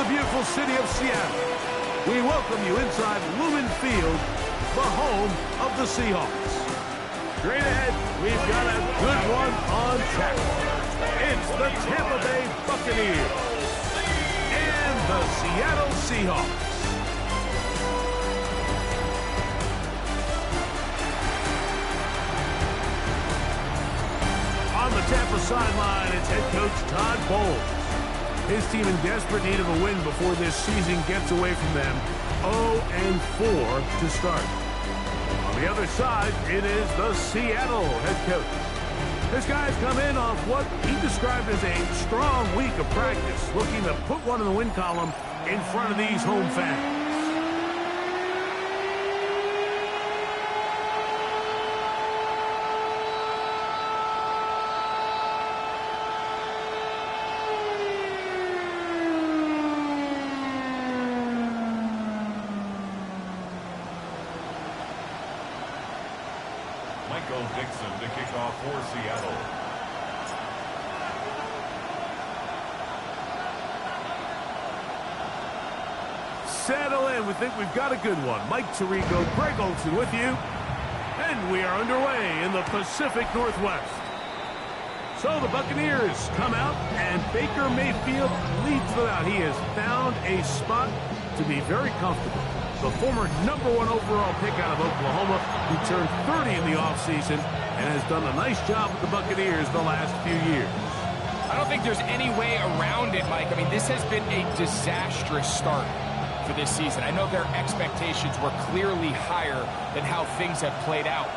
the beautiful city of Seattle. We welcome you inside Lumen Field, the home of the Seahawks. Straight ahead, we've got a good one on tap. It's the Tampa Bay Buccaneers and the Seattle Seahawks. On the Tampa sideline, it's head coach Todd Bowles. His team in desperate need of a win before this season gets away from them. 0-4 to start. On the other side, it is the Seattle head coach. This guy's come in off what he described as a strong week of practice, looking to put one in the win column in front of these home fans. Michael Dixon to kick off for Seattle. Settle in. We think we've got a good one. Mike Tirico, Greg Olsen with you. And we are underway in the Pacific Northwest. So the Buccaneers come out, and Baker Mayfield leads them out. He has found a spot to be very comfortable. The former #1 overall pick out of Oklahoma, who turned 30 in the offseason and has done a nice job with the Buccaneers the last few years. I don't think there's any way around it, Mike. I mean, this has been a disastrous start for this season. I know their expectations were clearly higher than how things have played out.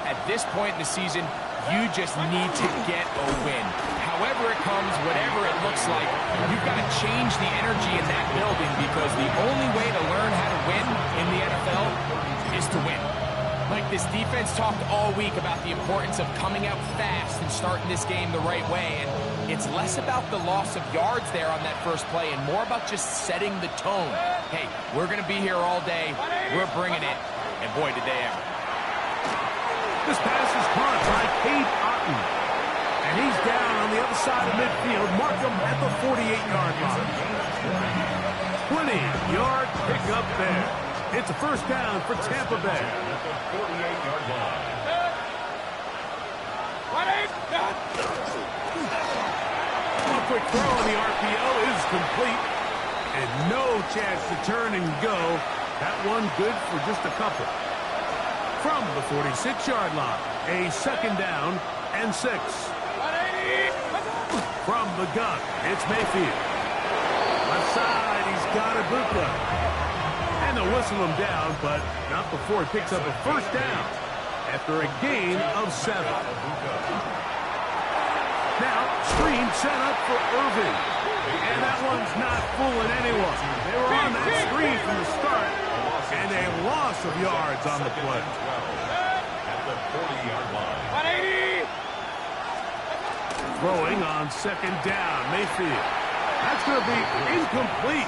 At this point in the season, you just need to get a win. However it comes, whatever it looks like, you've got to change the energy in that building, because the only way to learn how to win in the NFL is to win. Like, this defense talked all week about the importance of coming out fast and starting this game the right way, and it's less about the loss of yards there on that first play and more about just setting the tone. Hey, we're going to be here all day. We're bringing it, and boy, did they ever. This pass is caught by Cade Otton. And he's down on the other side of midfield. Mark him at the 48-yard line. 20-yard pickup there. It's a first down for Tampa Bay. At the 48-yard line. A quick throw on the RPO is complete. And no chance to turn and go. That one good for just a couple. From the 46-yard line, a second down and 6. From the gun, it's Mayfield. Left side, he's got Ibuka. And they'll whistle him down, but not before he picks up a first down after a gain of 7. Now, screen set up for Irving. And that one's not fooling anyone. They were on that screen from the start, and a loss of yards on the play. At the 40-yard line. Throwing on second down, Mayfield. That's going to be incomplete.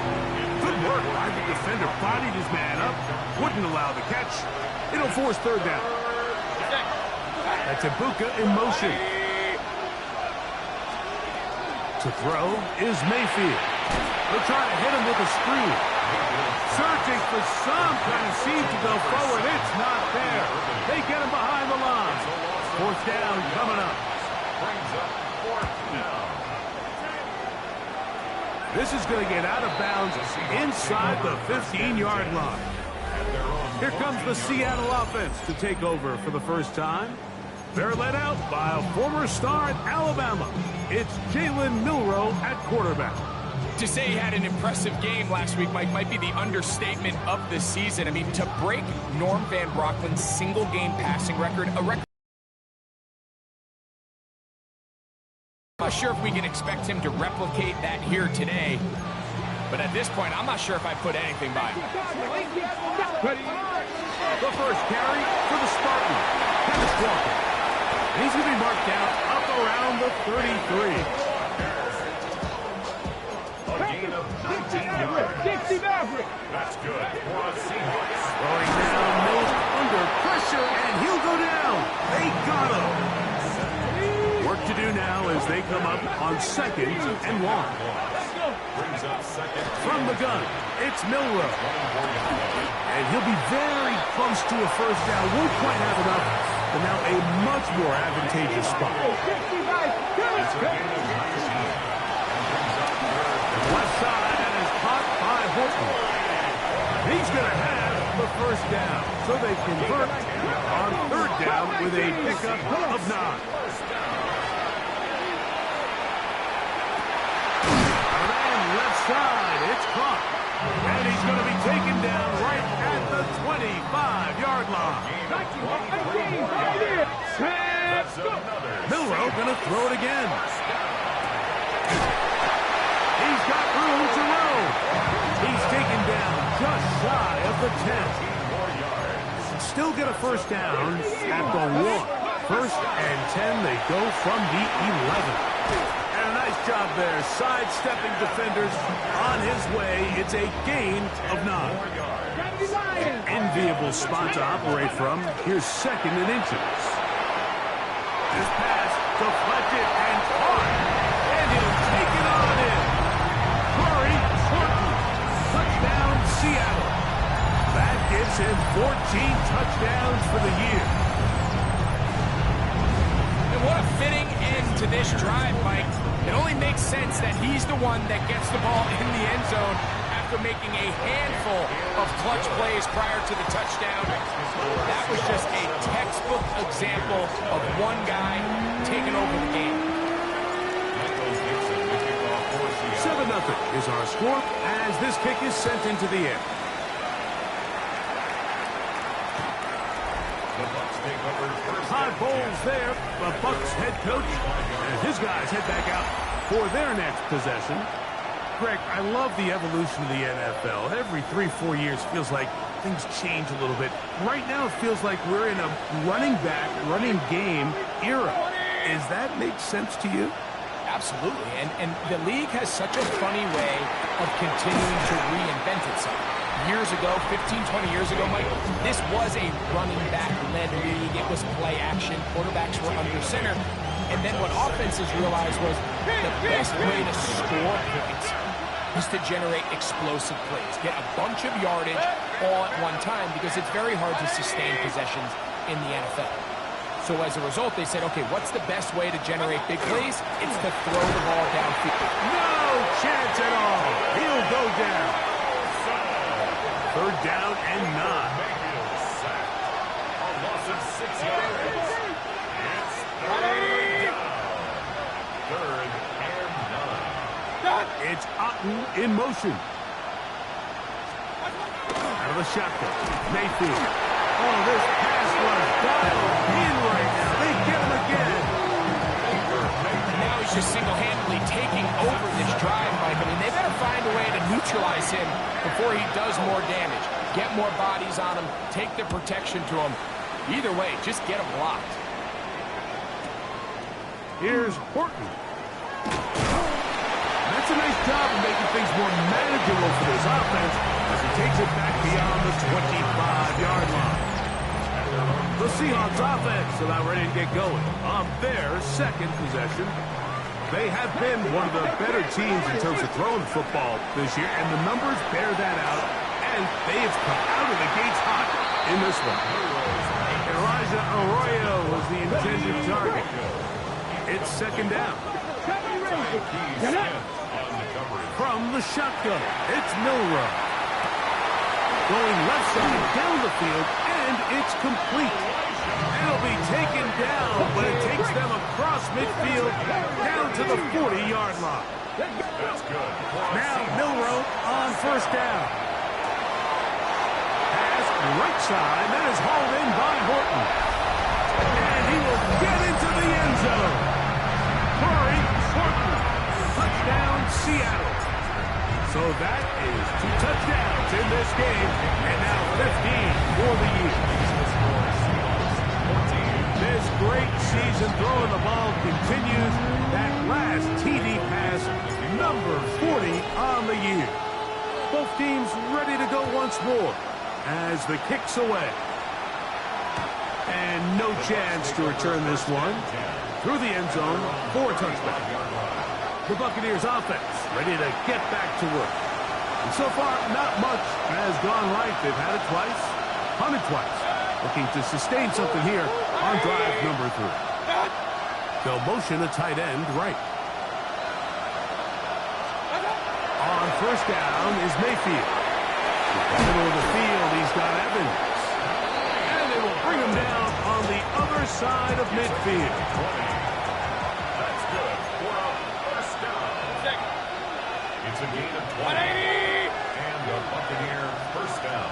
Good work by the defender. Bodied his man up. Wouldn't allow the catch. It'll force third down. That's Ibuka in motion. To throw is Mayfield. They'll try to hit him with a screen. Searching for some kind of seam to go forward. It's not there. They get him behind the line. Fourth down coming up. Brings up fourth down. This is going to get out of bounds inside the 15-yard line. Here comes the Seattle offense to take over for the first time. They're led out by a former star at Alabama. It's Jalen Milroe at quarterback. To say he had an impressive game last week, Mike, might be the understatement of the season. I mean, to break Norm Van Brocklin's single-game passing record, a record. I'm not sure if we can expect him to replicate that here today, but at this point, I'm not sure if I put anything by him. The first carry for the Spartan, Kenneth Walker. He's going to be marked down up around the 33. A gain of 19 yards. That's good for a Seahawks. Throwing down, Mills under pressure, and he'll go down. They got him. Work to do now as they come up on 2nd and 1. From the gun, it's Milroe. And he'll be very close to a first down. Won't quite have enough, but now a much more advantageous spot. Left side and is caught by Horton. He's going to have the first down, so they convert on third down with a pickup of 9. And left side, it's caught. And he's going to be taken down right at the 25-yard line. Milroe going to throw it again. He's got room to roam. He's taken down just shy of the 10. Still get a first down at the 1. First and 10, they go from the 11. And a nice job there, sidestepping defenders on his way. It's a gain of 9. Enviable spot to operate from. Here's second and inches. This pass deflected and caught. And he'll take it on in. Corey Horton. Touchdown, Seattle. That gives him 14 touchdowns for the year. And what a fitting end to this drive, Mike. It only makes sense that he's the one that gets the ball in the end zone after making a handful of clutch plays prior to the touchdown. That was just a textbook example of one guy taking over the game. 7-0 is our score as this kick is sent into the air. High Bowles there, the Bucs head coach, and his guys head back out for their next possession. Greg, I love the evolution of the NFL. Every 3-4 years feels like things change a little bit. Right now it feels like we're in a running back, running game era. Does that make sense to you? Absolutely, and the league has such a funny way of continuing to reinvent itself. Years ago, 15, 20 years ago, Mike, this was a running back-led league. It was play action. Quarterbacks were under center. And then what offenses realized was the best way to score points is to generate explosive plays. Get a bunch of yardage all at one time because it's very hard to sustain possessions in the NFL. So as a result, they said, okay, what's the best way to generate big plays? It's to throw the ball downfield. No chance at all. He'll go down. Third down and 9. Mayfield sacked. A loss of 6 yards. It's third down. Third and 9. It's Otten in motion. Out of the shotgun. Mayfield. Oh, this pass was dialed in right now. They get him again. And now he's just single-handedly taking over this drive, Mike. I mean, they better find a way to neutralize him before he does more damage. Get more bodies on him. Take the protection to him. Either way, just get him blocked. Here's Horton. That's a nice job of making things more manageable for this offense as he takes it back beyond the 25-yard line. The Seahawks offense about ready to get going on their second possession. They have been one of the better teams in terms of throwing football this year, and the numbers bear that out, and they have come out of the gates hot in this one. Elijah Arroyo was the intended target. It's second down. From the shotgun, it's Milroe. Going left side down the field, and it's complete. It'll be taken down, but it takes them across midfield down to the 40-yard line. That's good. Now Milroe on first down. Pass right side, that is hauled in by Horton. And he will get into the end zone. Corey Horton. Touchdown, Seattle. So that is 2 touchdowns in this game, and now 15 for the year. This great season throwing the ball continues. That last TD pass, number 40 on the year. Both teams ready to go once more as the kick's away. And no chance to return this one. Through the end zone for a touchdown. The Buccaneers offense ready to get back to work. And so far, not much has gone right. They've had it twice, punted twice. Looking to sustain something here on drive number 3. They'll motion a tight end right. On first down is Mayfield. In the middle of the field, he's got Evans. And they will bring him down on the other side of midfield. That's good for a first down. It's a gain of 20. And the Buccaneer first down.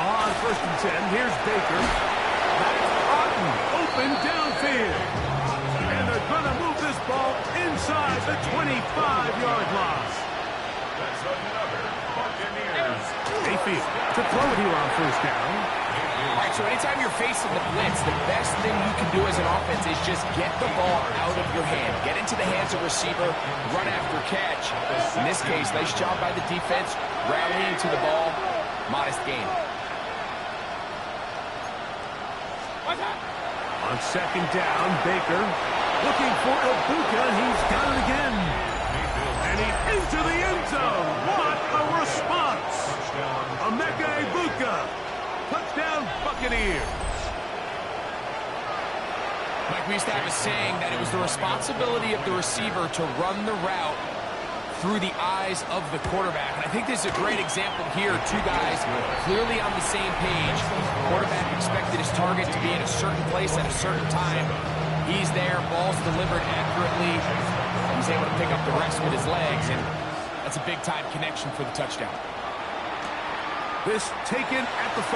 On first and 10, here's Baker. That's Otten, open downfield. And they're going to move this ball inside the 25-yard line. That's another Buccaneers. Mayfield to throw it here on first down. All right, so anytime you're facing the blitz, the best thing you can do as an offense is just get the ball out of your hand. Get into the hands of receiver, run after catch. In this case, nice job by the defense, rallying to the ball. Modest gain. On second down, Baker looking for Ibuka. He's got it again. And he's into the end zone. What a response. Emeka Ibuka. Touchdown, Buccaneers. Mike, we used to have a saying that it was the responsibility of the receiver to run the route through the eyes of the quarterback. And I think this is a great example here. Two guys clearly on the same page. Quarterback expected his target to be in a certain place at a certain time. He's there, ball's delivered accurately. He's able to pick up the rest with his legs, and that's a big-time connection for the touchdown. This taken at the 5.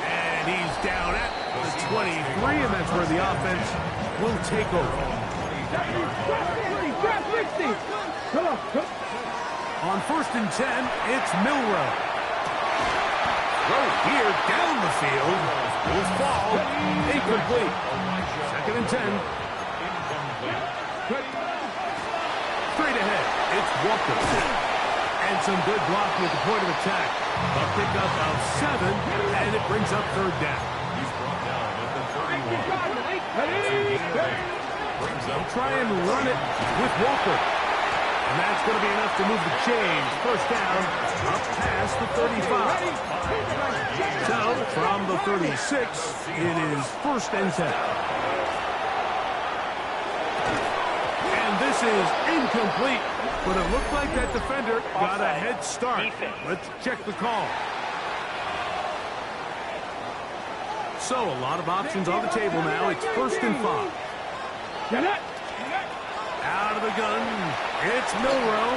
And he's down at the 23, and that's where the offense will take over. On first and 10, it's Milroe. Throw here down the field. Will fall. Incomplete. Second and 10. Straight ahead, it's Walker. And some good blocking at the point of attack. A pickup of 7, and it brings up third down. He's brought down at the 31. They'll try and run it with Walker. And that's going to be enough to move the chains. First down, up past the 35. So, from the 36, it is first and 10. And this is incomplete. But it looked like that defender got a head start. Let's check the call. So, a lot of options on the table now. It's first and 5. Out of the gun, it's Milroe.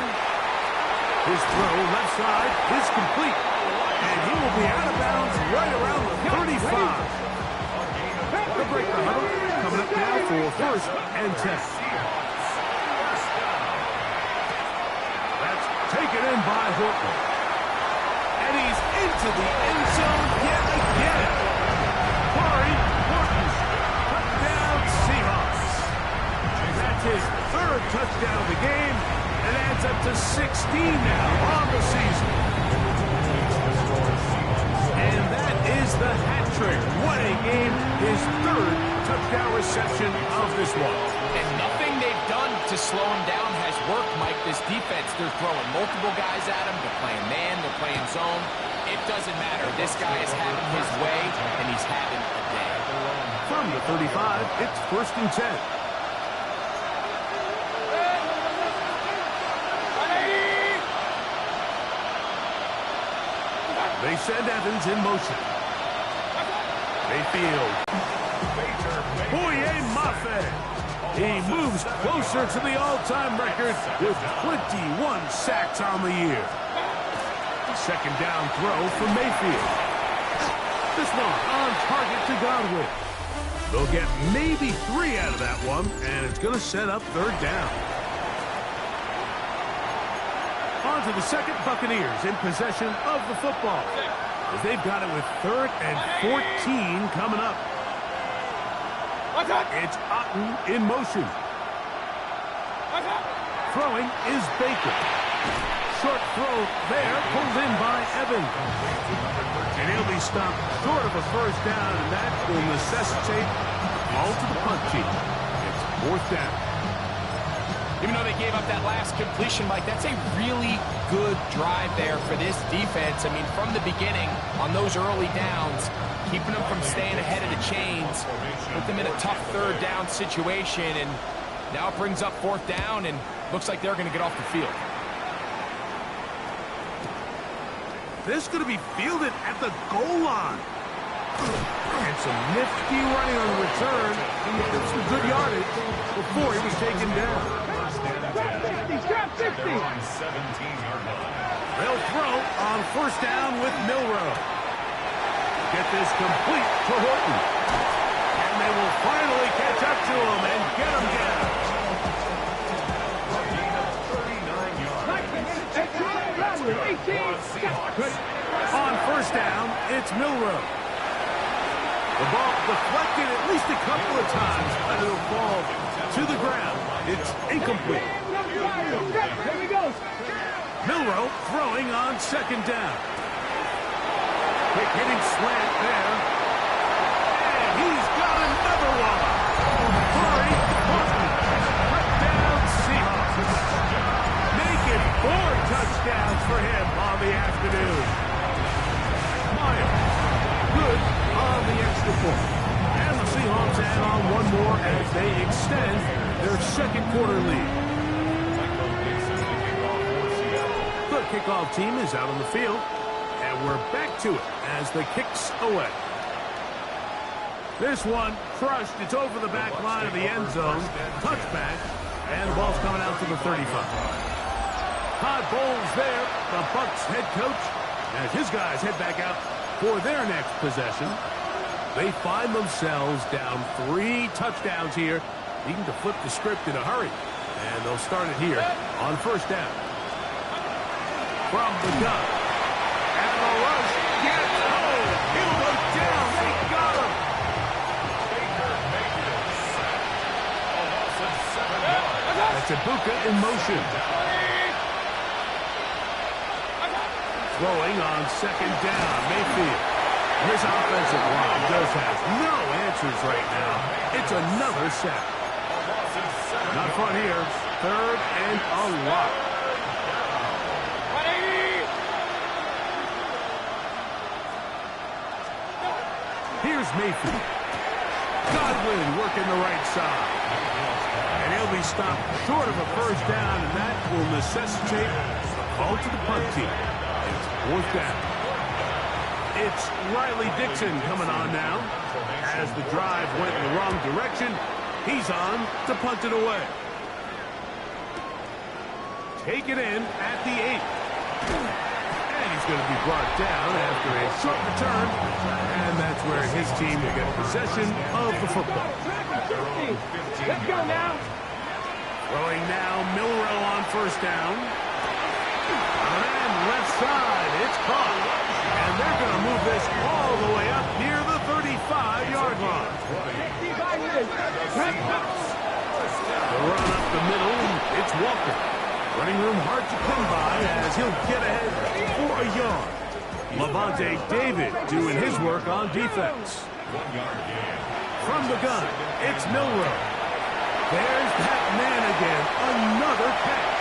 His throw left side is complete. And he will be out of bounds right around the 35. They'll break the huddle. Coming up now for first and 10. That's taken in by Horton. And he's into the end zone yet again. Corey Horton. Touchdown Seahawks. That's his third touchdown of the game. It adds up to 16 now on the season. And that is the hat trick. What a game. His third touchdown reception of this one. And nothing they've done to slow him down has worked, Mike. This defense, they're throwing multiple guys at him. They're playing man, they're playing zone. It doesn't matter. This guy is having his way, and he's having a day. From the 35, it's first and 10. They send Evans in motion. Mayfield. Boye Mafe. He moves closer to the all-time record with 21 sacks on the year. Second down throw for Mayfield. This one on target to Godwin. They'll get maybe 3 out of that one, and it's going to set up third down. On to the second, Buccaneers in possession of the football. As they've got it with third and 14 coming up. It's Otten in motion. Throwing is Baker. Short throw there, pulled in by Evans. And he'll be stopped short of a first down, and that will necessitate all to the punt team. It's 4th down. Even though they gave up that last completion, Mike, that's a really good drive there for this defense. I mean, from the beginning, on those early downs, keeping them from staying ahead of the chains, put them in a tough 3rd down situation, and now it brings up 4th down, and looks like they're going to get off the field. This is going to be fielded at the goal line. And some nifty running on the return. He had some good yardage before he was taken down. They're on 17-yard line. They'll throw on 1st down with Milroe. Get this complete to Horton. And they will finally catch up to him and get him down. A gain of 39 yards. On 1st down, it's Milroe. The ball deflected at least a couple of times, but it'll fall to the ground. It's incomplete. Milroe throwing on 2nd down. Quick hitting slant there. And he's got another one. Corey Horton. Touchdown Seahawks. Make it 4 touchdowns for him on the afternoon. Myers. Good on the extra point. And the Seahawks add on one more as they extend their 2nd quarter lead. The kickoff team is out on the field, and we're back to it as the kick's away. This one crushed. It's over the back line of the end zone. Touchback, and the ball's coming out to the 35. Todd Bowles there, the Bucs head coach, as his guys head back out for their next possession. They find themselves down 3 touchdowns here, needing to flip the script in a hurry. And they'll start it here on 1st down. From the gun. And the rush gets home. He'll go down. They got him. Baker Mayfield sack. A loss of 7 yards. That's Ibuka in motion. Throwing on 2nd down. Mayfield. His offensive line just has no answers right now. It's another sack. Not fun here. 3rd and a lot. Here's Mayfield. Godwin working the right side. And he'll be stopped short of a 1st down, and that will necessitate a call to the punt team. It's 4th down. It's Riley Dixon coming on now. As the drive went in the wrong direction, he's on to punt it away. Take it in at the 8. And he's going to be brought down after a short return. And that's where his team will get possession of the football. Let's go now. Throwing now, Milroe on 1st down. And left side, it's caught. And they're going to move this all the way up near the 35-yard line. The run up the middle, it's Walker. Running room hard to come by as he'll get ahead for a yard. Levante David doing his work on defense. 1-yard gain. From the gun, it's Milroe. There's that man again, another catch.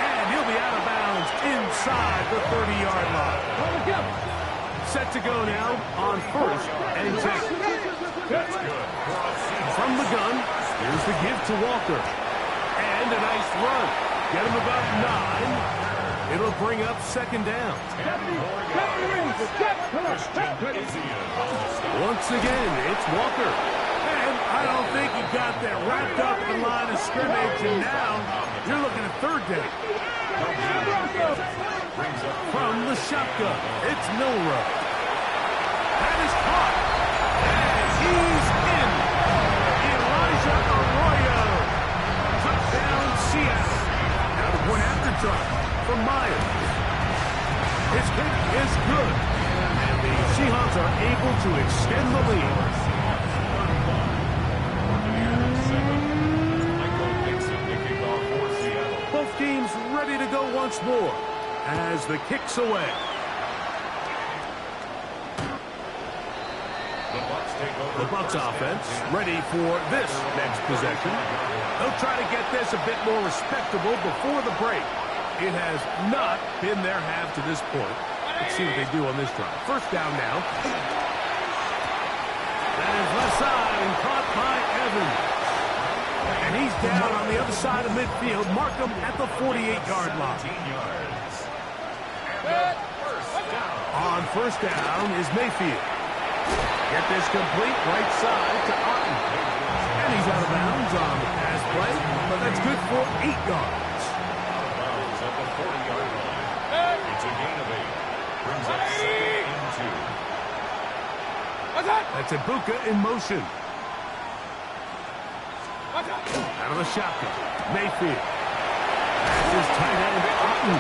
And he'll be out of bounds inside the 30-yard line. Set to go now on 1st and 10. That's good. From the gun, here's the give to Walker. And a nice run. Get him about 9. It'll bring up 2nd down. Once again, it's Walker. And I don't think he got that wrapped up in the line of scrimmage. And now you're looking at 3rd down. From the shotgun, it's Milroe. That is caught. And he's in. Elijah Arroyo. Touchdown, Seattle. Now the point after try from Myers. His kick is good. And the Seahawks are able to extend the lead. Both teams ready to go once more as the kick's away. The Bucs The Bucs offense ready for this next possession. They'll try to get this a bit more respectable before the break. It has not been their half to this point. Let's see what they do on this drive. First down now. That is left side and caught by Evans. And he's down on the other side of midfield. Mark him at the 48-yard line. On first down is Mayfield. Get this complete right side to Otten. And he's out of bounds on the pass play, but that's good for 8 yards. At the 40-yard line. It's a gain of 8. Brings up 2nd and 2. That's Ibuka in motion. Out of the shotgun. Mayfield. That's his tight end, Otten.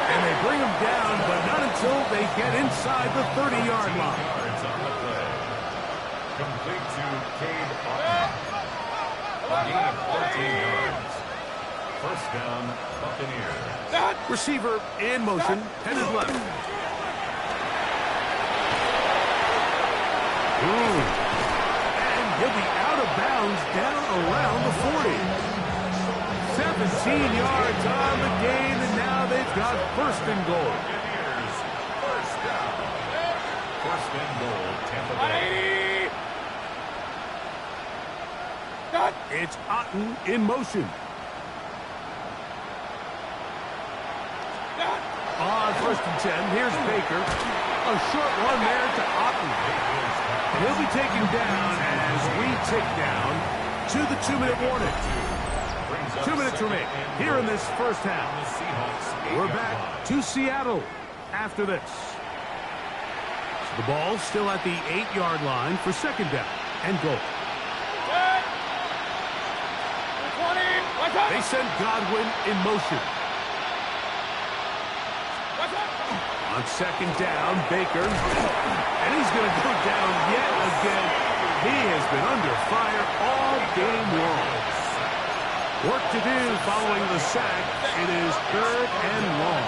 And they bring him down, but not until they get inside the 30-yard line. Yards on the play. Complete to Cade Otten. A gain of 14 yards. First down, Buccaneers. Receiver in motion, headed left. Ooh. And he'll be out of bounds down around the 40. 17 yards on the gain, and now they've got first and goal. Buccaneers, first down. First and goal, Tampa Bay. It's Otten in motion. On first and 10, here's Baker. A short one there to Otten. And he'll be taken down as we tick down to the 2-minute warning. 2 minutes remain here in this first half. We're back to Seattle after this. So the ball's still at the 8-yard line for second down and goal. They send Godwin in motion. On second down, Baker. And he's going to go down yet again. He has been under fire all game long. Work to do following the sack. It is 3rd and long.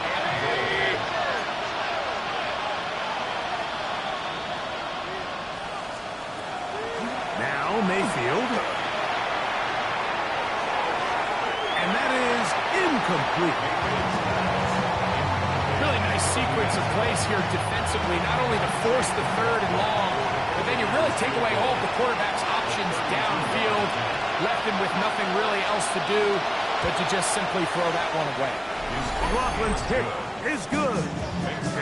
Now Mayfield. And that is incomplete. Really nice sequence of plays here defensively, not only to force the 3rd and long, but then you really take away all of the quarterback's options downfield, left him with nothing really else to do but to just simply throw that one away. McLaughlin's hit is good.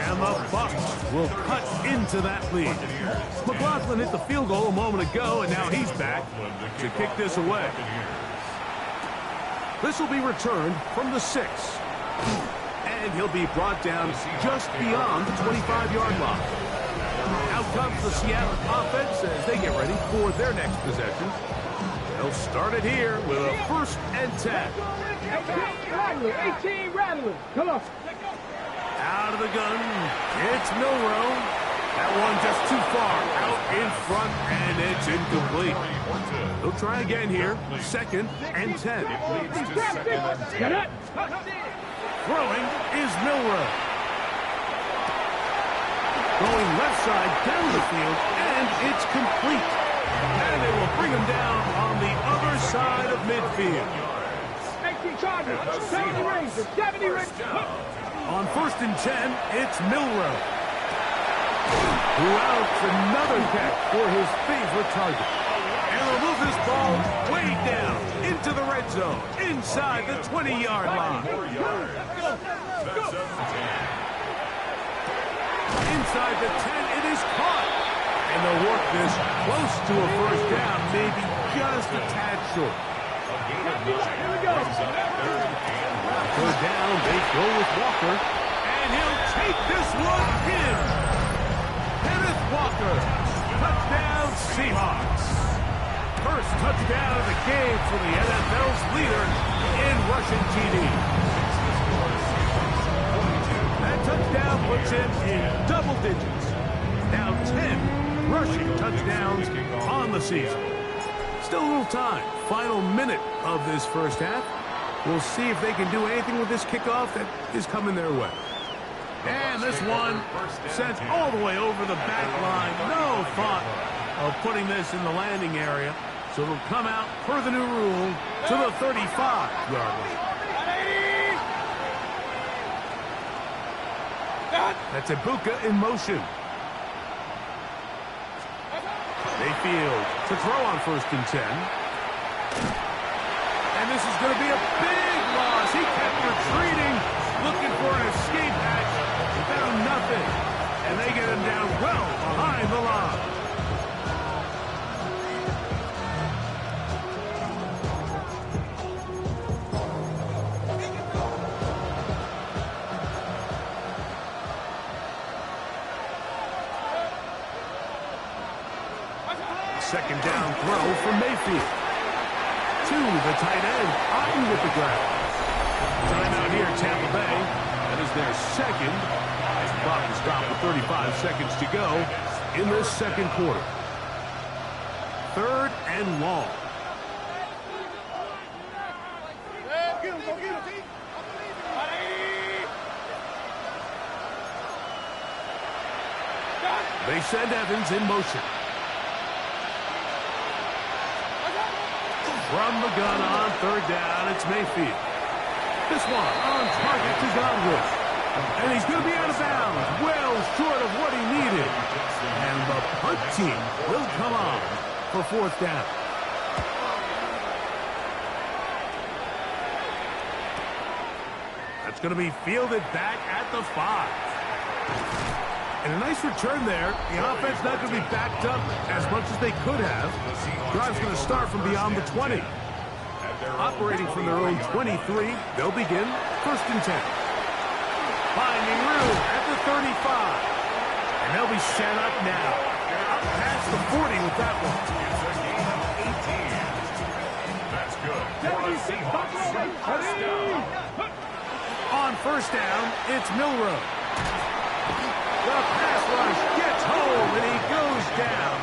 And the Bucs will cut into that lead. McLaughlin hit the field goal a moment ago, and now he's back to kick this away. This will be returned from the 6. And he'll be brought down just beyond the 25-yard line. Out comes the Seattle offense as they get ready for their next possession. They'll start it here with a 1st and 10. 18 Rattler. Come on. Out of the gun, it's Milroe. That one just too far out in front, and it's incomplete. They'll try again here. 2nd and 10. Throwing is Milroe. Going left side down the field, and it's complete. And they will bring him down on the other side of midfield. 18 Chargers. 70 Rangers. 70 Rangers. On 1st and 10, it's Milroe. Who outs another catch for his favorite target. And they'll move this ball way down into the red zone, inside the 20-yard line. 4 yards. That's 7-10. Inside the 10, it is caught. And they'll work this close to a first down, maybe just a tad short. A gain of 9. Here we go. Third down, they go with Walker. And he'll take this one in. Kenneth Walker. Touchdown, Seahawks. First touchdown of the game for the NFL's leader in rushing TD. That touchdown puts him in double digits. Now 10 rushing touchdowns on the season. Still a little time. Final minute of this first half. We'll see if they can do anything with this kickoff that is coming their way. And this one sent all the way over the back line. No thought of putting this in the landing area. So it'll come out per the new rule to the 35-yard line. That's Ibuka in motion. Mayfield to throw on 1st and 10. And this is going to be a big loss. He kept retreating, looking for an escape hatch. Found nothing. And they get him down well behind the line. Second down throw from Mayfield. To the tight end, Otten with the grab. Timeout here, Tampa Bay. That is their second. As the clock is stopped with 35 seconds to go in this second quarter. 3rd and long. They send Evans in motion. From the gun on 3rd down, it's Mayfield. This one on target to Godwin. And he's going to be out of bounds, well short of what he needed. And the punt team will come on for 4th down. That's going to be fielded back at the 5. And a nice return there. The offense not going to be backed up as much as they could have. Drive's going to start from beyond the 20. Operating from their own 23, they'll begin 1st and 10. Finding room at the 35. And they'll be set up now. Up past the 40 with that one. That's good. For the Seahawks. First down. On 1st down, it's Milroe. The pass rush gets home, and he goes down.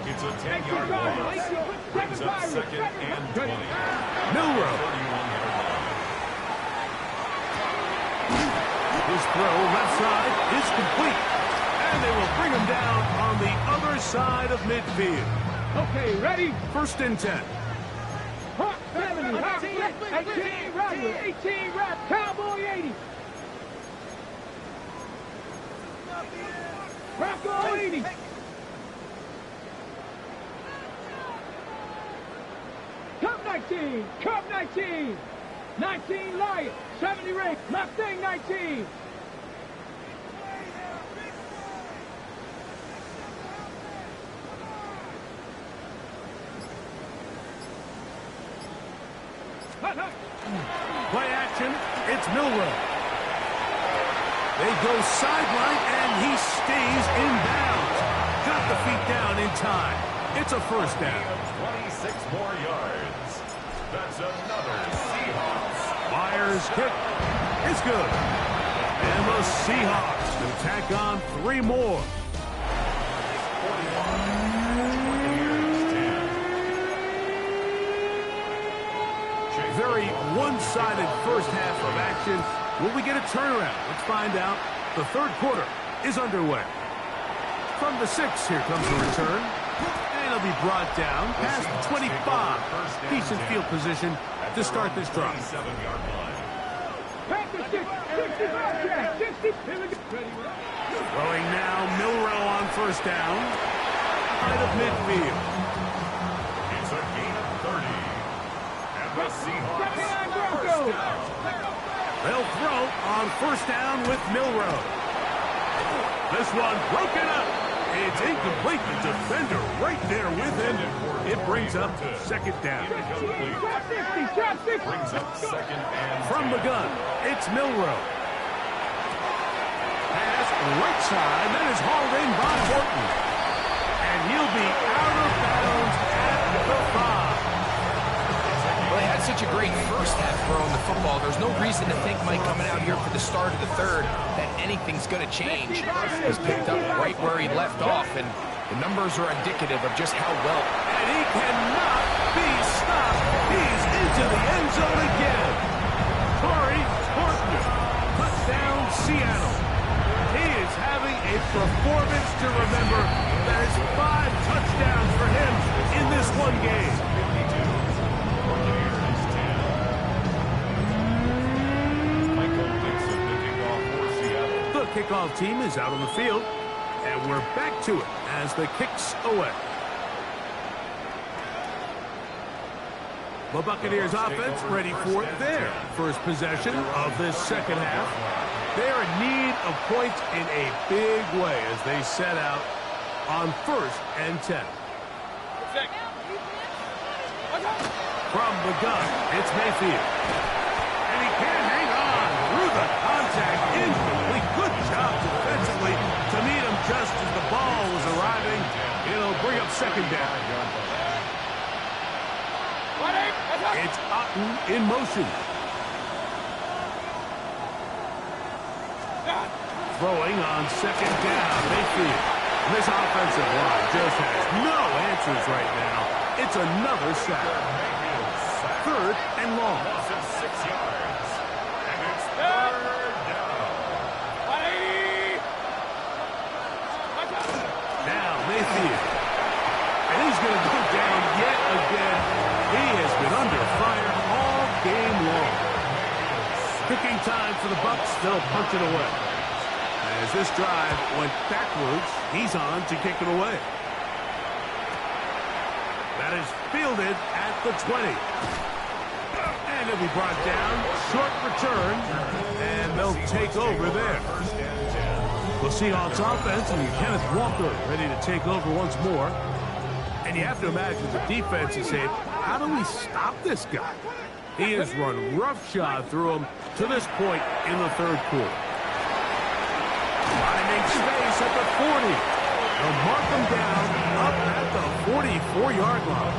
It's a 10-yard loss. Brings up 2nd and 20. Milroe. His throw left side is complete. And they will bring him down on the other side of midfield. Okay, ready? 1st and 10. 70, 18, Rodgers, 18, rep, Cowboy 80. Bronco 80. Cup 19, Cup 19. 19, Lion, 70 ring, Mustang 19. Play action, it's Milroe. They go sideline, and he stays in bounds. Got the feet down in time. It's a 1st down. 26 more yards. That's another Seahawks. Myers' kick is good. And the Seahawks can tack on 3 more. Very one-sided first half of action. Will we get a turnaround? Let's find out. The 3rd quarter is underway. From the 6, here comes the return. And it'll be brought down past the 25. Decent field position to start this drive. Throwing now, Milroe on 1st down. Out of midfield. It's a gain of 30. And the Seahawks first down. They'll throw on 1st down with Milroe. This one broken up. It's incomplete. The defender right there with him. It brings up 2nd down. Brings up 2nd and 10. From the gun, it's Milroe. Pass right side, that is hauled in by Horton. And he'll be out of bounds at the 5. Well, they had such a great first half throwing the football. There's no reason to think, Mike, coming out here for the start of the 3rd, that anything's going to change. He's picked up right where he left off, and the numbers are indicative of just how well. And he cannot be stopped. He's into the end zone again. Torrey Horton, touchdown Seattle. He is having a performance to remember. That is 5 touchdowns for him in this one game. The kickoff team is out on the field, and we're back to it as the kick's away. The Buccaneers offense ready for their first possession of this second half. They're in need of points in a big way as they set out on 1st and 10. From the gun, it's Mayfield. And he can't hang on through the contact. Incomplete. Good job defensively to meet him just as the ball was arriving. It'll bring up second down. It's Otton in motion. Throwing on second down. Mayfield. This offensive line just has no answers right now. It's another sack. 3rd and long. 6 yards. And it's 3rd down. Now Mayfield. And he's going to go down yet again. He has been under fire all game long. Picking time for the Bucs. They'll punch it away. As this drive went backwards, he's on to kick it away. That is fielded at the 20. And it'll be brought down. Short return. And they'll take over there. The Seahawks offense and Kenneth Walker ready to take over once more. And you have to imagine the defense is saying, how do we stop this guy? He has run roughshod through him to this point in the 3rd quarter. Finding space at the 40. They'll mark him down up at the 44-yard line.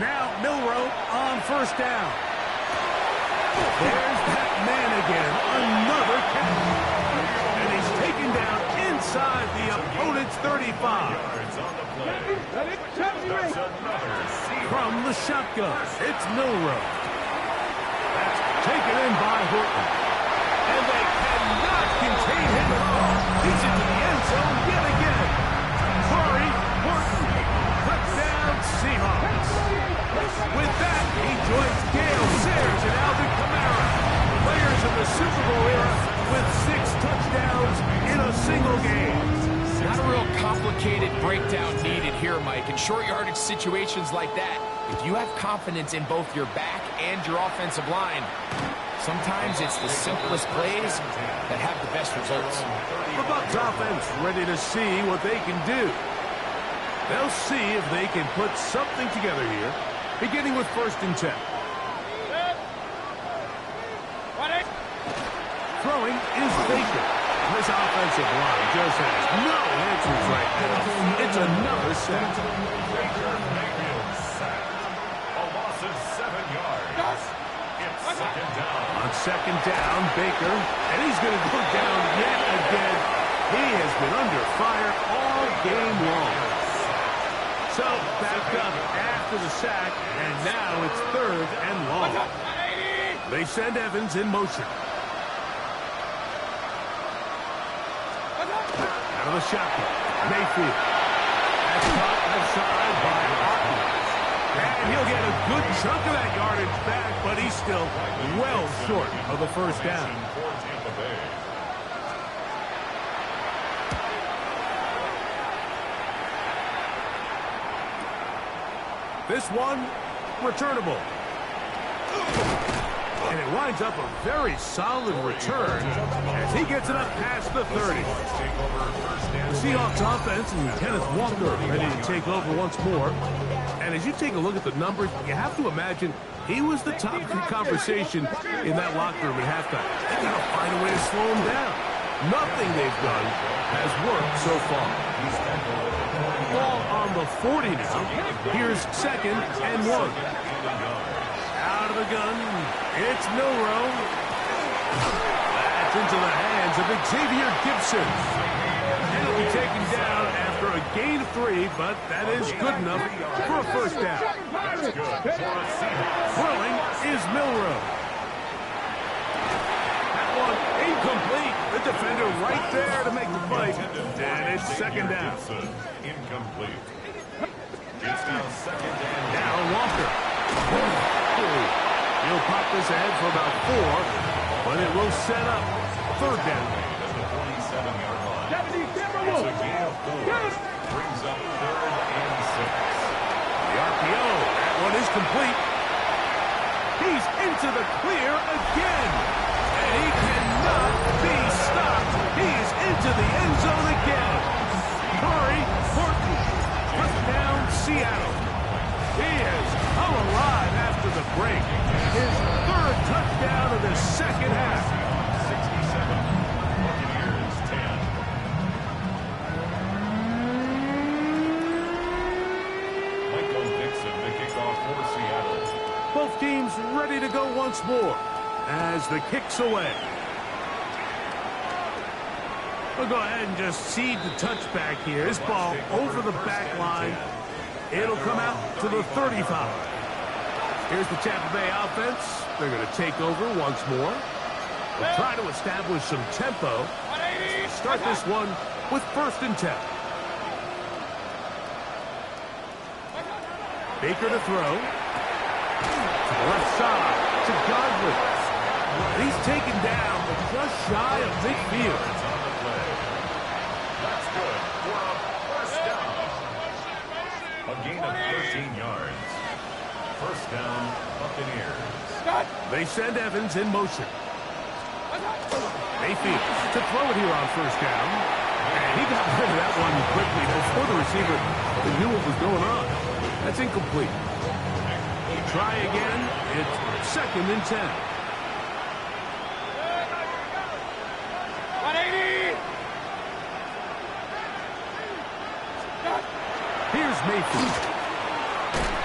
Now Milroe on 1st down. There's that man again. Another catch. And he's taken down inside the opponent's 35. From the shotgun, it's Milroe. That's taken in by Horton. And they cannot contain him at all. He's into the end zone yet again. Corey Horton. Touchdown Seahawks. With that, he joins Gale Sayers and Alvin Kamara. Players of the Super Bowl era with 6 touchdowns in a single game. Not a real complicated breakdown needed here, Mike. In short yardage situations like that, if you have confidence in both your back and your offensive line, sometimes it's the simplest plays that have the best results. The Bucs offense ready to see what they can do. They'll see if they can put something together here, beginning with 1st and 10. Throwing is Baker. This offensive line just has no answers right now. It's another sack. A loss of 7 yards. It's 2nd down. On 2nd down, Baker, and he's going to go down yet again. He has been under fire all game long. So, back up after the sack, and now it's 3rd and long. They send Evans in motion. Out of the shotgun, Mayfield. That's caught outside by Otton. And he'll get a good chunk of that yardage back, but he's still well short of the 1st down. This one, returnable. And it winds up a very solid return as he gets it up past the 30. The Seahawks offense and Kenneth Walker ready to take over once more. And as you take a look at the numbers, you have to imagine he was the top conversation in that locker room at halftime. They got to find a way to slow him down. Nothing they've done has worked so far. Ball on the 40 now. Here's 2nd and 1. Out of the gun, it's Milroe. That's into the hands of Xavier Gibson. And it'll be taken down after a gain of 3, but that is good enough for a 1st down. That's good for a Seahawks. Throwing is Milroe. Incomplete. The defender right there to make the play. And it's second down. Incomplete. It's now second down. Now Walker. He'll pop this ahead for about 4, but it will set up third down. At the 47-yard line. Deputy, camera It's move. a gain of 4. Brings up 3rd and 6. The RPO. That one is complete. He's into the clear again. And he cannot be stopped. He is into the end zone again. Curry, Horton, touchdown, Seattle. He has come alive after the break. His 3rd touchdown of the second half. 67. Buccaneers 10. Michael Dixon, the kickoff for Seattle. Both teams ready to go once more as the kick's away. We'll go ahead and just seed the touchback here. This ball over the back line. It'll come out to the 35. Here's the Tampa Bay offense. They're going to take over once more. They'll try to establish some tempo. Start this one with 1st and 10. Baker to throw. To the left side to Godwin. He's taken down, but just shy of midfield. It's on the play. That's good for a first down. A gain of 13 yards. First down, Buccaneers. They send Evans in motion. Mayfield to throw it here on 1st down. And he got rid of that one quickly before the receiver knew what was going on. That's incomplete. Try again. It's 2nd and 10. 180. Here's Mayfield.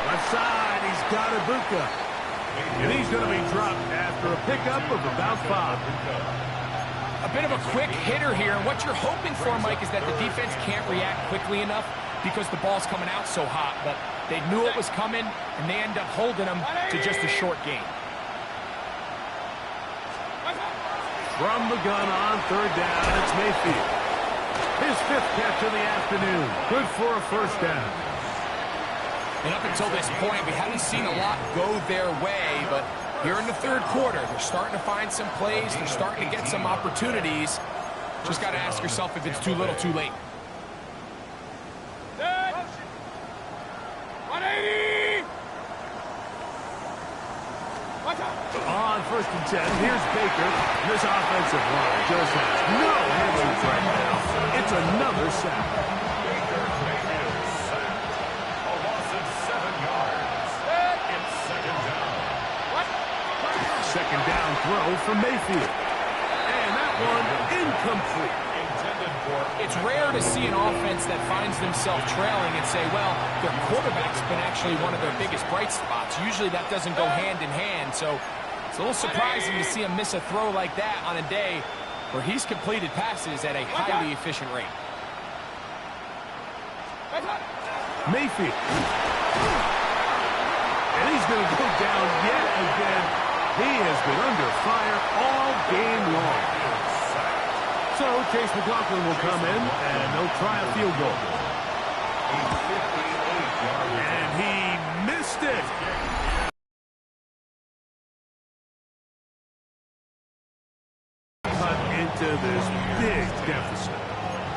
Left side, he's got Ibuka. And he's going to be dropped after a pickup of about 5. A bit of a quick hitter here, and what you're hoping for, Mike, is that the defense can't react quickly enough because the ball's coming out so hot. But they knew it was coming, and they end up holding them to just a short gain. From the gun on 3rd down, it's Mayfield. His 5th catch of the afternoon. Good for a first down. And up until this point, we haven't seen a lot go their way, but here in the 3rd quarter, they're starting to find some plays. They're starting to get some opportunities. Just got to ask yourself if it's too little, too late. 180. On 1st and 10, here's Baker. This offensive line just has no answers right now. It's another sack. Baker makes sack. A loss of 7 yards. It's 2nd down. 2nd down throw from Mayfield. And that one incomplete. Intended for... It's rare to see an offense that finds themselves trailing and say, well, their quarterback's been actually one of their biggest bright spots. Usually that doesn't go hand in hand, so it's a little surprising to see him miss a throw like that on a day where he's completed passes at a highly efficient rate. Mayfield. And he's going to go down yet again. He has been under fire all game long. So Chase McLaughlin will come in, and they'll try a field goal. And he missed it. Cut into this big deficit.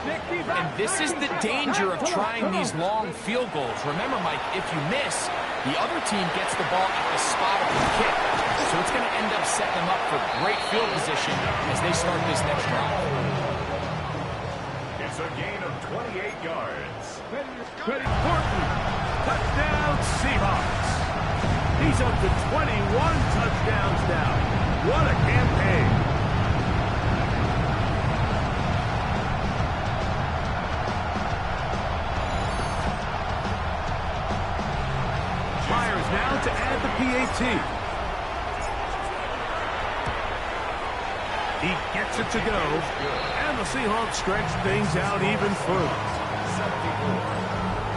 And this is the danger of trying these long field goals. Remember, Mike, if you miss, the other team gets the ball at the spot of the kick. So it's going to end up setting them up for great field position as they start this next drive. It's a gain of 28 yards. Pretty important. Touchdown, Seahawks. He's up to 21 touchdowns now. What a campaign. Myers now to add the PAT. He gets it to go, and the Seahawks stretch things out even further. 74.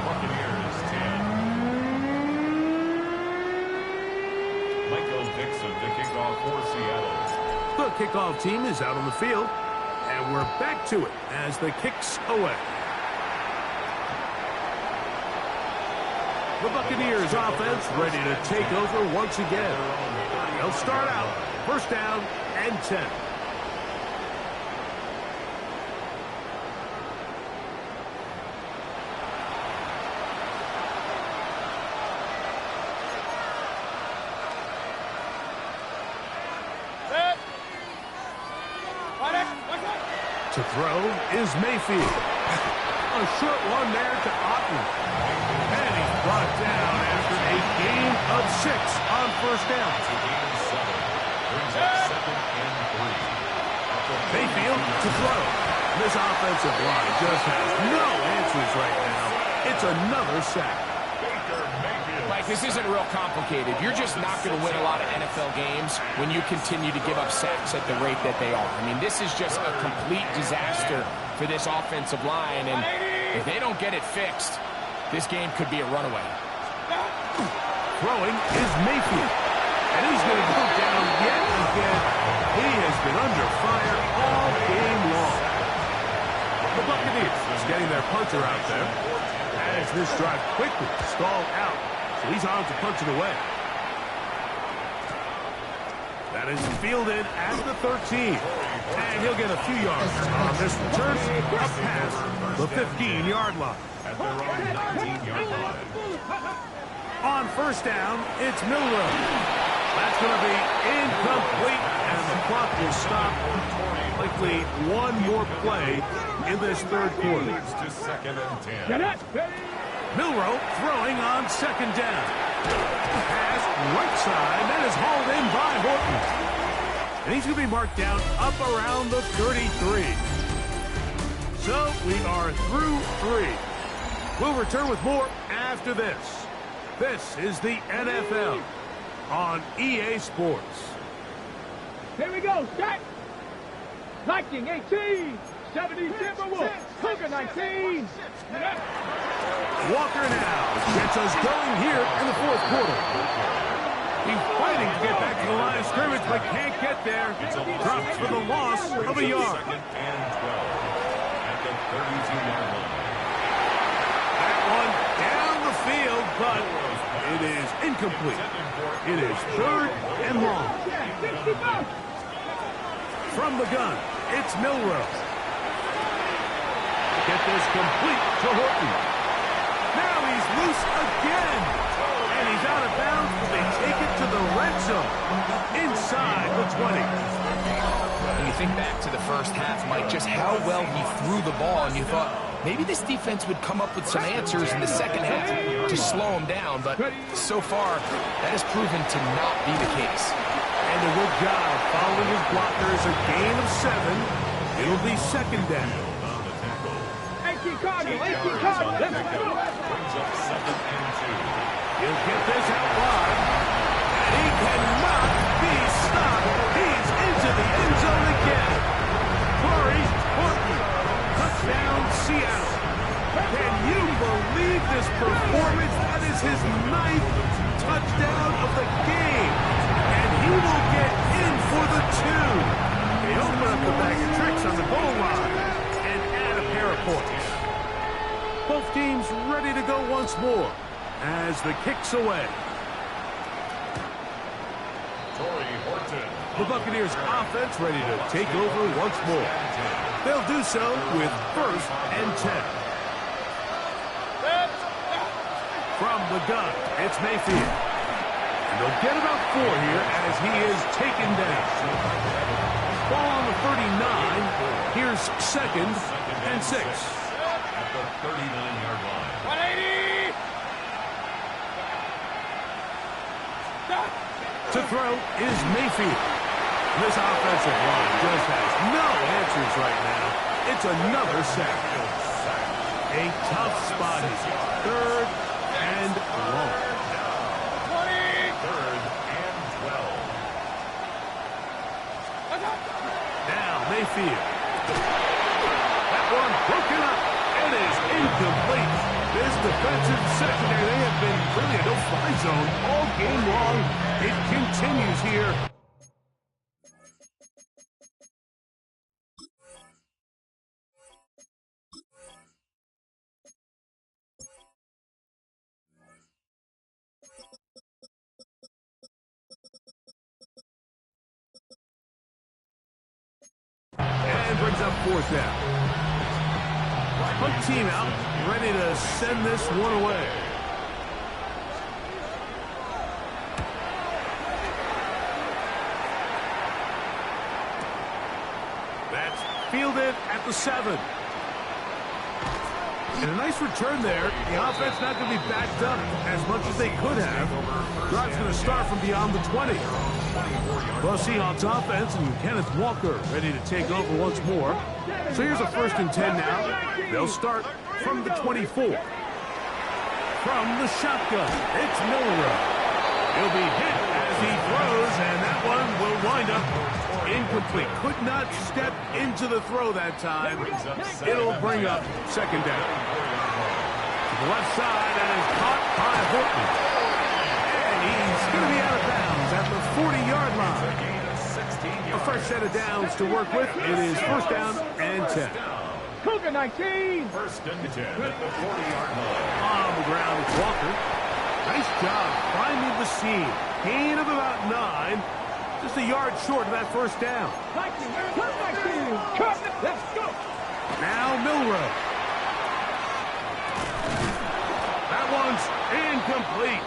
Buccaneers 10. Michael Dixon to kick off for Seattle. The kickoff team is out on the field, and we're back to it as the kick's away. The Buccaneers offense ready to take over once again. They'll start out first down and 10. To throw is Mayfield. A short one there to Otten. And he's brought down after a gain of 6 on first down. Brings up second and 3. Mayfield to throw. This offensive line just has no answers right now. It's another sack. Mike, this isn't real complicated. You're just not going to win a lot of NFL games when you continue to give up sacks at the rate that they are. I mean, this is just a complete disaster for this offensive line, and if they don't get it fixed, this game could be a runaway. Throwing is Mayfield, and he's going to go down yet again. He has been under fire all game long. The Buccaneers just getting their punter out there as this drive quickly stalled out. So he's on to punch it away. That is fielded at the 13. And he'll get a few yards on this return up past the 15-yard line. At their own 19-yard line. On first down, it's Milroe. That's going to be incomplete, and the clock will stop. Likely one more play in this third quarter. To second and 10. Milroe throwing on second down. Pass right side. That is hauled in by Horton. And he's going to be marked down up around the 33. So we are through 3. We'll return with more after this. This is the NFL on EA Sports. Here we go, set. Viking 18, 70 Timberwolves, Cougar 19. Walker now gets us going here in the fourth quarter. He's fighting to get back to the line of scrimmage, but can't get there. Drops for the loss of a yard. Second and 12 at the 32-yard line. That one down the field, but it is incomplete. It is third and long. From the gun, it's Milroe. Get this complete to Horton. Now he's loose again. And he's out of bounds, but they take it to the red zone. Inside the 20. When you think back to the first half, Mike, just how well he threw the ball, and you thought maybe this defense would come up with some answers in the second half to slow him down, but so far, that has proven to not be the case. And a good job following his blockers, a gain of 7. It'll be second down. 18 Cardinal, 18 Cardinal, let's go. Brings up second and 2. He'll get this out wide. And he cannot be stopped. He's into the end zone again. Corey Horton. Touchdown, Seattle. Can you believe this performance? That is his 9th touchdown of the game. And he will get in for the 2. They open up the bag of tricks on the goal line and add a pair of points. Both teams ready to go once more as the kick's away. Torrey Horton. The Buccaneers offense ready to take over once more. They'll do so with first and 10. From the gun, it's Mayfield. And they'll get about 4 here as he is taken down. Ball on the 39. Here's second and 6. At the 39-yard line. 180. To throw is Mayfield. This offensive line just has no answers right now. It's another sack. A tough spot here. Third and long. 3rd and 12. Now Mayfield. That one broken up. It is incomplete. This defensive secondary, they have been really a no-fly zone all game long. It continues here. first down. Punt team out, ready to send this one away. That's fielded at the 7. And a nice return there. The offense not going to be backed up as much as they could have. Drive's going to start from beyond the 20. Well, Seahawks offense and Kenneth Walker ready to take over once more. So here's a 1st and 10 now. They'll start from the 24. From the shotgun, it's Milroe. He'll be hit as he throws, and that one will wind up incomplete. Could not step into the throw that time. It'll bring up 2nd down. To the left side, and is caught by Horton. And he's going to be out of bounds at the 40-yard line. A fresh set of downs to work with. It is 1st down and 10. Cougar 19. 1st and 10 at the 40-yard line. On the ground, it's Walker. Nice job finding the seam. Gain of about 9. Just a yard short of that 1st down. Let's go. Now Milroe. That one's incomplete.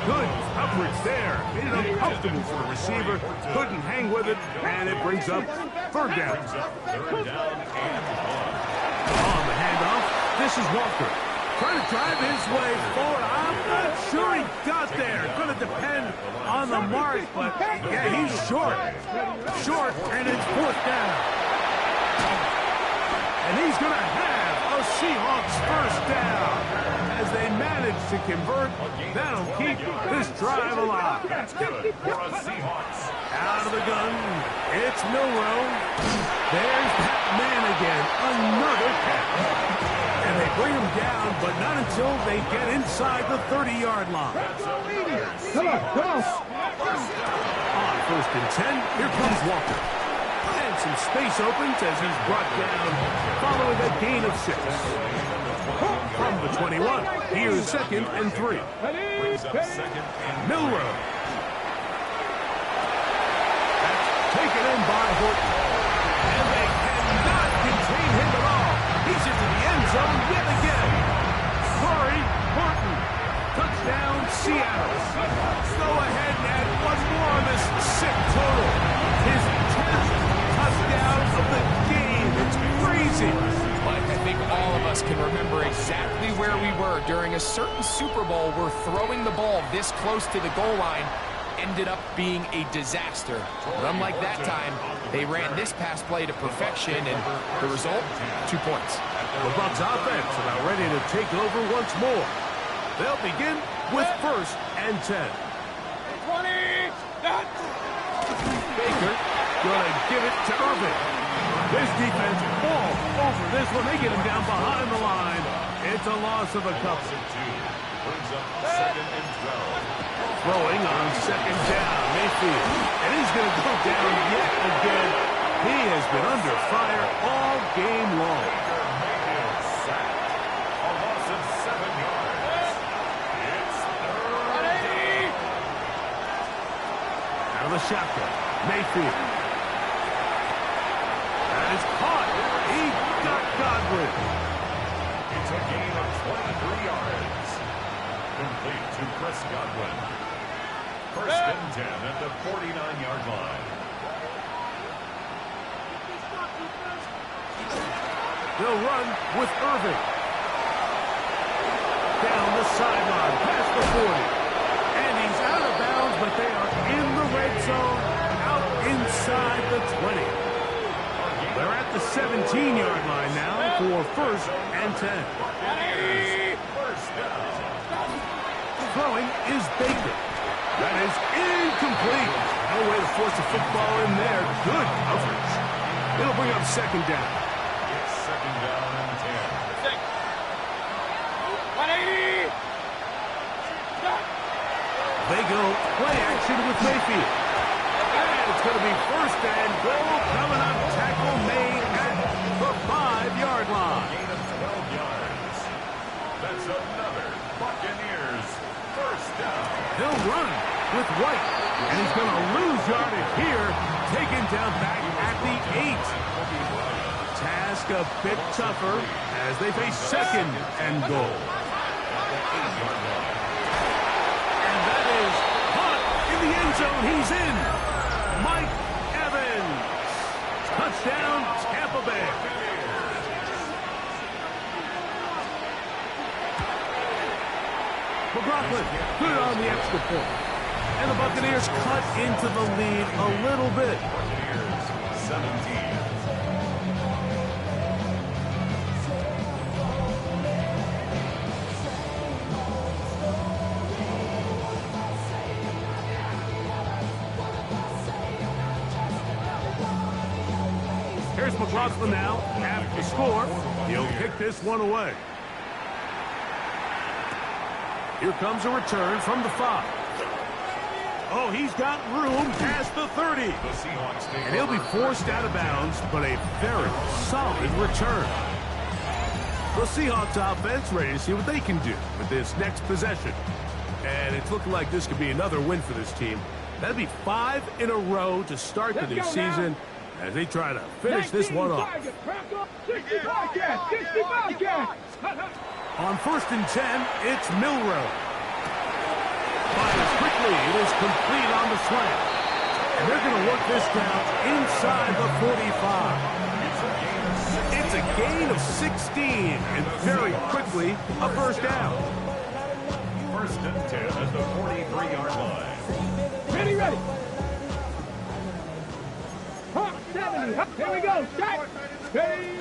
Good coverage there. Made it uncomfortable for the receiver. Couldn't hang with it, and it brings up 3rd down. On the handoff, this is Walker. Trying to drive his way forward. I'm not sure he got there. Going to depend on the mark, but yeah, he's short. Short, and it's 4th down. And he's going to have a Seahawks 1st down. As they manage to convert, that'll keep this drive alive. That's good for a Seahawks. Out of the gun, it's Milroe. There's that man again. Another catch. And they bring him down, but not until they get inside the 30-yard line. Come on, come on. On 1st and 10, here comes Walker. And some space opens as he's brought down following a gain of 6. From the 21, here's 2nd and 3. Milroe. That's taken in by Horton. And they cannot contain him at all. He's into the end zone yet again. Corey Horton. Touchdown, Seattle. Go ahead and add one more on this sick total. His 10th touchdown of the game. It's crazy. Mike, I think all of us can remember exactly where we were during a certain Super Bowl where throwing the ball this close to the goal line ended up being a disaster. But unlike that time, they ran this pass play to perfection, and the result, 2 points. The Bucs offense about ready to take over once more. They'll begin with 1st and 10. 20. Baker gonna give it to Irvin. This defense all over this one. They get him down behind the line. It's a loss of a couple. Brings up 2nd and 12. Throwing on 2nd down, Mayfield. And he's going to go down yet again. He has been under fire all game long. Mayfield sacked. A loss of 7 yards. It's 3rd down. Out of the shotgun, Mayfield. That is caught. He got Godwin. It's a gain of 23 yards. Complete to Chris Godwin. 1st and 10 at the 49-yard line. They'll run with Irving. Down the sideline, past the 40. And he's out of bounds, but they are in the red zone, out inside the 20. They're at the 17-yard line now for 1st and 10. Throwing is Baker. That is incomplete. No way to force a football in there. Good coverage. It'll bring up 2nd down. It's 2nd down and 10. 180. They go play action with Mayfield. And it's going to be 1st and goal coming up. Tackle made at the 5-yard line. Gain of 12 yards. That's another Buccaneers 1st down. He'll run with White. And he's going to lose yardage here. Taken down back at the 8. task a bit tougher as they face second and goal. And that is caught in the end zone. He's in. Mike Evans. Touchdown, Tampa Bay. McLaughlin, good on the extra point. And the Buccaneers cut into the lead a little bit. Buccaneers 17. Here's McLaughlin now. Half the score. He'll kick this one away. Here comes a return from the 5. Oh, he's got room past the 30. The Seahawks take And he'll be forced out of bounds, but a very solid return. The Seahawks offense ready to see what they can do with this next possession. And it's looking like this could be another win for this team. That'd be 5 in a row to start the new season as they try to finish this one off. On 1st and 10, it's Milroe. Fires quickly. It is complete on the slant. And they're going to work this down inside the 45. It's a gain of 16, and very quickly, a first down. 1st and 10 at the 43-yard line. Ready. Huh, 70. Here we go. Set. Ready.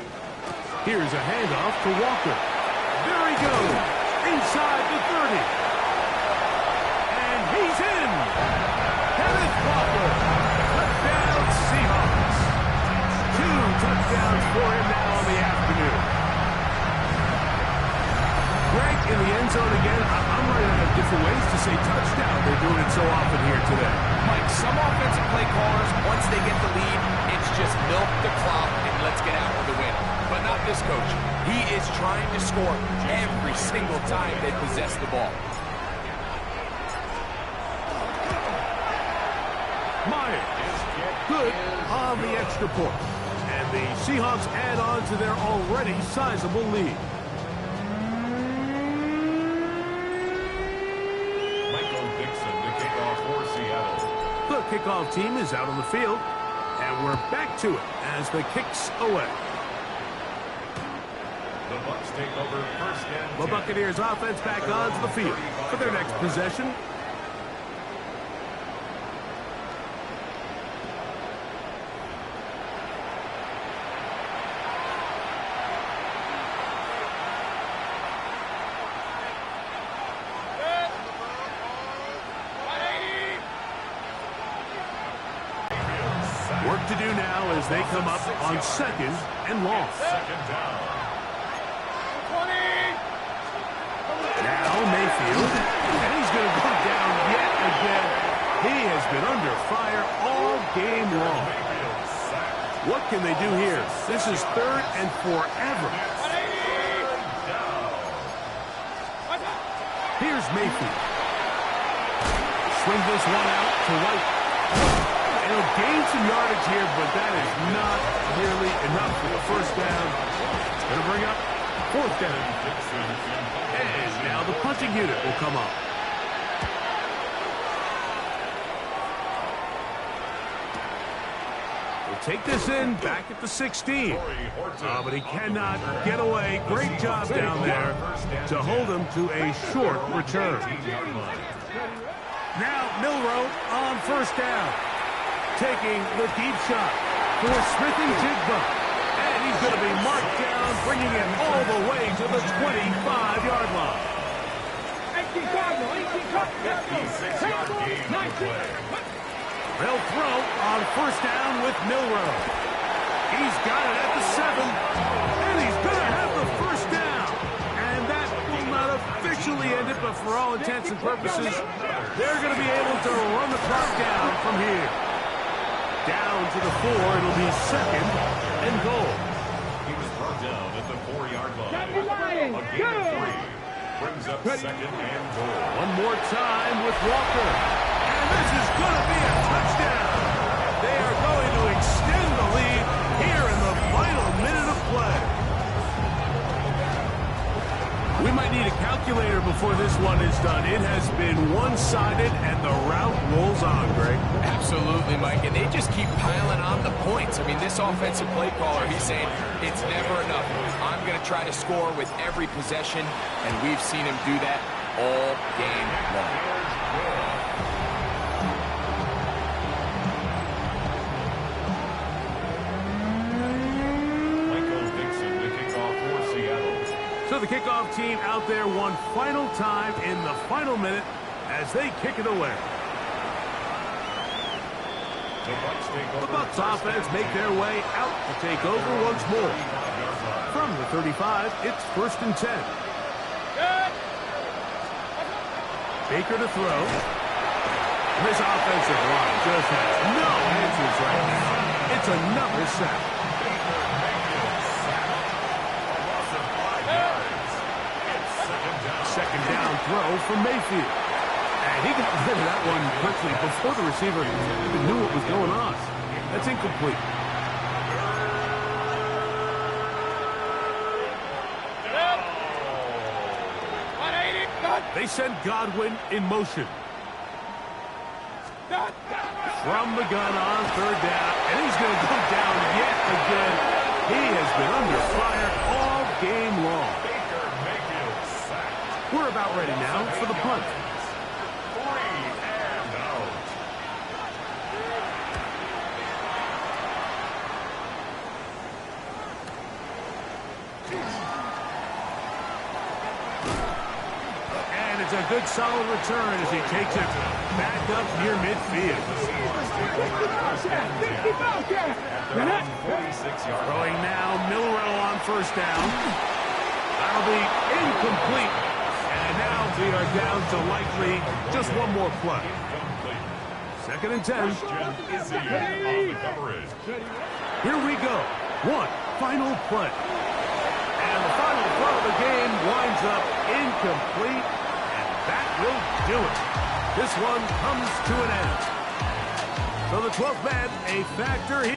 Here's a handoff to Walker. There he goes. Inside the 30. And he's in. Kenneth Walker. Touchdown Seahawks. 2 touchdowns for him now on the afternoon. Greg in the end zone again. I'm running out of different ways to say touchdown. They're doing it so often here today. Mike, some offensive play callers, once they get the lead, it's just milk the clock and let's get out with the win. But not this coach. He is trying to score every single time they possess the ball. Myers, good on the extra point. And the Seahawks add on to their already sizable lead. Michael Dixon to kick off for Seattle. The kickoff team is out on the field, and we're back to it as the kick's away. The Bucs take over 1st and 10. The Buccaneers offense back onto the field for their next possession. Work to do now as they come up on 2nd and long. 2nd down. Now Mayfield, and he's going to go down yet again. He has been under fire all game long. What can they do here? This is 3rd and forever. Here's Mayfield. Swing this one out to White. And he'll gain some yardage here, but that is not nearly enough for the first down. It's going to bring up 4th down. And now the punting unit will come up. We'll take this in back at the 16. But he cannot get away. Great job down there to hold him to a short return. Now Milroe on 1st down. Taking the deep shot for Smith and Jigba. And he's going to be marked down, bringing it all the way to the 25-yard line. 18 Cardinal. 18 Cardinal. 56-yard gain on the play. They'll throw on 1st down with Milroe. He's got it at the 7. And he's going to have the first down. And that will not officially end it, but for all intents and purposes, they're going to be able to run the clock down from here. Down to the 4, it'll be 2nd and goal. He was brought down at the 4-yard line. Lions, A gain of 3 brings up 2nd and goal. One more time with Walker. And this is going to be a touchdown. They are going to extend the lead here in the final minute of We might need a calculator before this one is done. It has been one-sided, and the route rolls on, Greg. Absolutely, Mike, and they just keep piling on the points. I mean, this offensive play caller, he's saying it's never enough. I'm going to try to score with every possession, and we've seen him do that all game long. So the kickoff team out there one final time in the final minute as they kick it away. The Bucs offense make their way out to take over once more. From the 35, it's 1st and 10. Baker to throw. This offensive line just has no answers right now. It's another sack. Second down throw from Mayfield. And he got rid of that one quickly before the receiver even knew what was going on. That's incomplete. They send Godwin in motion. From the gun on 3rd down. And he's going to go down yet again. He has been under fire all game long. We're about ready now for the punt. 3 and out. And it's a good solid return as he takes it back up near midfield. Throwing now, Milroe on 1st down. That'll be incomplete. And now we are down to likely just one more play. 2nd and 10. Here we go. One final play. And the final throw of the game winds up incomplete. And that will do it. This one comes to an end. So the 12th man, a factor here.